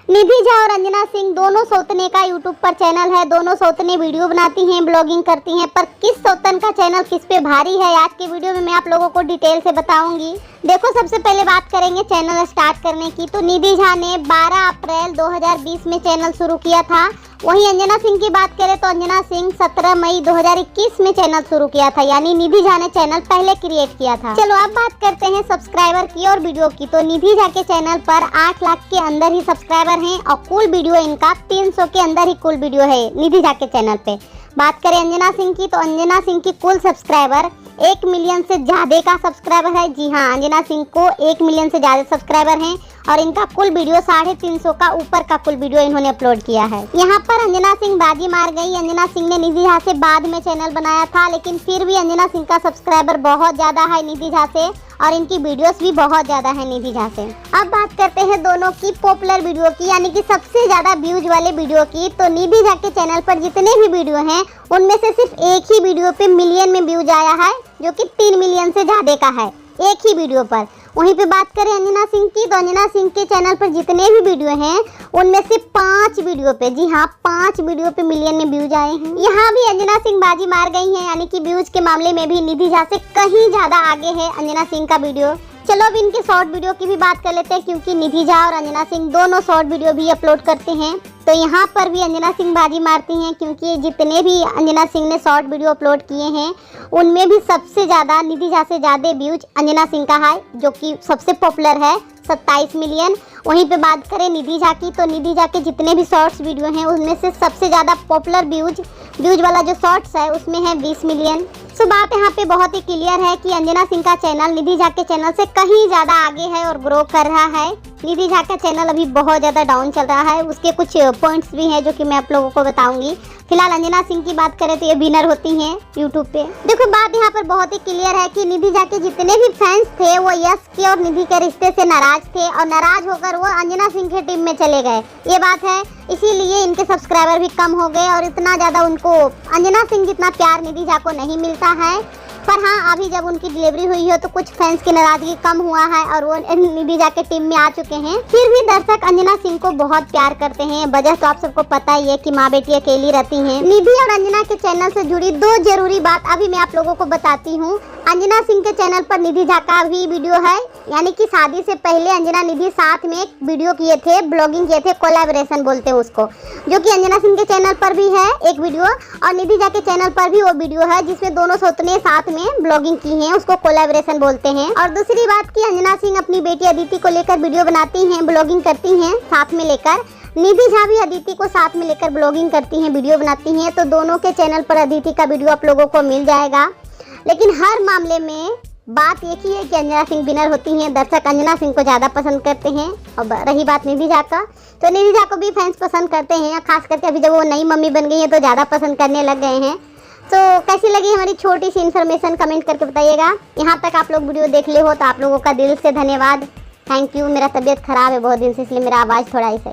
निधि झा और अंजना सिंह दोनों सौतने का यूट्यूब पर चैनल है। दोनों सौतने वीडियो बनाती हैं, ब्लॉगिंग करती हैं, पर किस सौतन का चैनल किस पे भारी है आज के वीडियो में मैं आप लोगों को डिटेल से बताऊंगी। देखो, सबसे पहले बात करेंगे चैनल स्टार्ट करने की। तो निधि झा ने 12 अप्रैल 2020 में चैनल शुरू किया था। वहीं अंजना सिंह की बात करें तो अंजना सिंह 17 मई 2021 में चैनल शुरू किया था, यानी निधि झा ने चैनल पहले क्रिएट किया था। चलो अब बात करते हैं सब्सक्राइबर की और वीडियो की। तो निधि झा के चैनल पर 8 लाख के अंदर ही सब्सक्राइबर हैं और कुल वीडियो इनका 300 के अंदर ही कुल वीडियो है निधि झा के चैनल पे। बात करें अंजना सिंह की तो अंजना सिंह की कुल सब्सक्राइबर 1 मिलियन से ज्यादा का सब्सक्राइबर है। जी हाँ, अंजना सिंह को 1 मिलियन से ज्यादा सब्सक्राइबर हैं और इनका कुल वीडियो 350 का ऊपर का कुल वीडियो इन्होंने अपलोड किया है। यहाँ पर अंजना सिंह बाजी मार गई। अंजना सिंह ने निधि झा से बाद में चैनल बनाया था, लेकिन फिर भी अंजना सिंह का सब्सक्राइबर बहुत ज्यादा है निधि झा से और इनकी वीडियोस भी बहुत ज्यादा है निधि झा से। अब बात करते हैं दोनों की पॉपुलर वीडियो की, यानी कि सबसे ज्यादा व्यूज वाले वीडियो की। तो निधि झा के चैनल पर जितने भी वीडियो हैं उनमें से सिर्फ एक ही वीडियो पे मिलियन में व्यूज आया है, जो कि 3 मिलियन से ज्यादा का है एक ही वीडियो पर। वहीं पे बात करें अंजना सिंह की तो अंजना सिंह के चैनल पर जितने भी वीडियो हैं उनमें से 5 वीडियो पे, जी हाँ 5 वीडियो पे मिलियन में व्यूज आए हैं। यहाँ भी अंजना सिंह बाजी मार गई हैं, यानी कि व्यूज के मामले में भी निधि झा से कहीं ज्यादा आगे है अंजना सिंह का वीडियो। चलो अब इनके शॉर्ट वीडियो की भी बात कर लेते हैं, क्योंकि निधि झा और अंजना सिंह दोनों शॉर्ट वीडियो भी अपलोड करते हैं। तो यहाँ पर भी अंजना सिंह बाजी मारती हैं, क्योंकि जितने भी अंजना सिंह ने शॉर्ट वीडियो अपलोड किए हैं उनमें भी सबसे ज़्यादा निधि झा से ज़्यादा व्यूज अंजना सिंह का है, जो कि सबसे पॉपुलर है 27 मिलियन। वहीं पे बात करें निधि झा की तो निधि झा के जितने भी शॉर्ट्स वीडियो हैं उनमें से सबसे ज़्यादा पॉपुलर व्यूज वाला जो शॉर्ट्स है उसमें है 20 मिलियन। सो बात यहाँ पे बहुत ही क्लियर है कि अंजना सिंह का चैनल निधि झा के चैनल से कहीं ज़्यादा आगे है और ग्रो कर रहा है। निधि झा का चैनल अभी बहुत ज़्यादा डाउन चल रहा है, उसके कुछ पॉइंट्स भी हैं जो कि मैं आप लोगों को बताऊंगी। फिलहाल अंजना सिंह की बात करें तो ये विनर होती हैं यूट्यूब पे। देखो, बात यहाँ पर बहुत ही क्लियर है कि निधि झा के जितने भी फैंस थे वो यश के और निधि के रिश्ते से नाराज थे और नाराज होकर वो अंजना सिंह के टीम में चले गए। ये बात है, इसीलिए इनके सब्सक्राइबर भी कम हो गए और इतना ज़्यादा उनको अंजना सिंह जितना प्यार निधि झा को नहीं मिलता है। पर हाँ, अभी जब उनकी डिलीवरी हुई हो तो कुछ फैंस की नाराजगी कम हुआ है और वो निधि झा के टीम में आ चुके हैं। फिर भी दर्शक अंजना सिंह को बहुत प्यार करते हैं। वजह तो आप सबको पता ही है कि माँ बेटी अकेली रहती हैं। निधि और अंजना के चैनल से जुड़ी 2 जरूरी बात अभी मैं आप लोगों को बताती हूँ। अंजना सिंह के चैनल पर निधि झा का भी वीडियो है, यानी कि शादी से पहले अंजना निधि साथ में एक वीडियो किए थे, ब्लॉगिंग किए थे, कोलैबोरेशन बोलते हैं उसको, जो कि अंजना सिंह के चैनल पर भी है एक वीडियो और निधि झा के चैनल पर भी वो वीडियो है जिसमें दोनों सौतने साथ में ब्लॉगिंग की है, उसको कोलैबोरेशन बोलते हैं। और दूसरी बात की अंजना सिंह अपनी बेटी अदिति को लेकर वीडियो बनाती हैं, ब्लॉगिंग करती हैं साथ में लेकर। निधि झा भी अदिति को साथ में लेकर ब्लॉगिंग करती हैं, वीडियो बनाती हैं। तो दोनों के चैनल पर अदिति का वीडियो आप लोगों को मिल जाएगा। लेकिन हर मामले में बात एक ही है कि अंजना सिंह विनर होती हैं। दर्शक अंजना सिंह को ज़्यादा पसंद करते हैं। अब रही बात निधि झा का, तो निधि झा को भी फैंस पसंद करते हैं, खास करके अभी जब वो नई मम्मी बन गई है तो ज़्यादा पसंद करने लग गए हैं। तो कैसी लगी हमारी छोटी सी इन्फॉर्मेशन कमेंट करके बताइएगा। यहाँ तक आप लोग वीडियो देख ले हो तो आप लोगों का दिल से धन्यवाद, थैंक यू। मेरा तबीयत खराब है बहुत दिन से, इसलिए मेरा आवाज़ थोड़ा ऐसा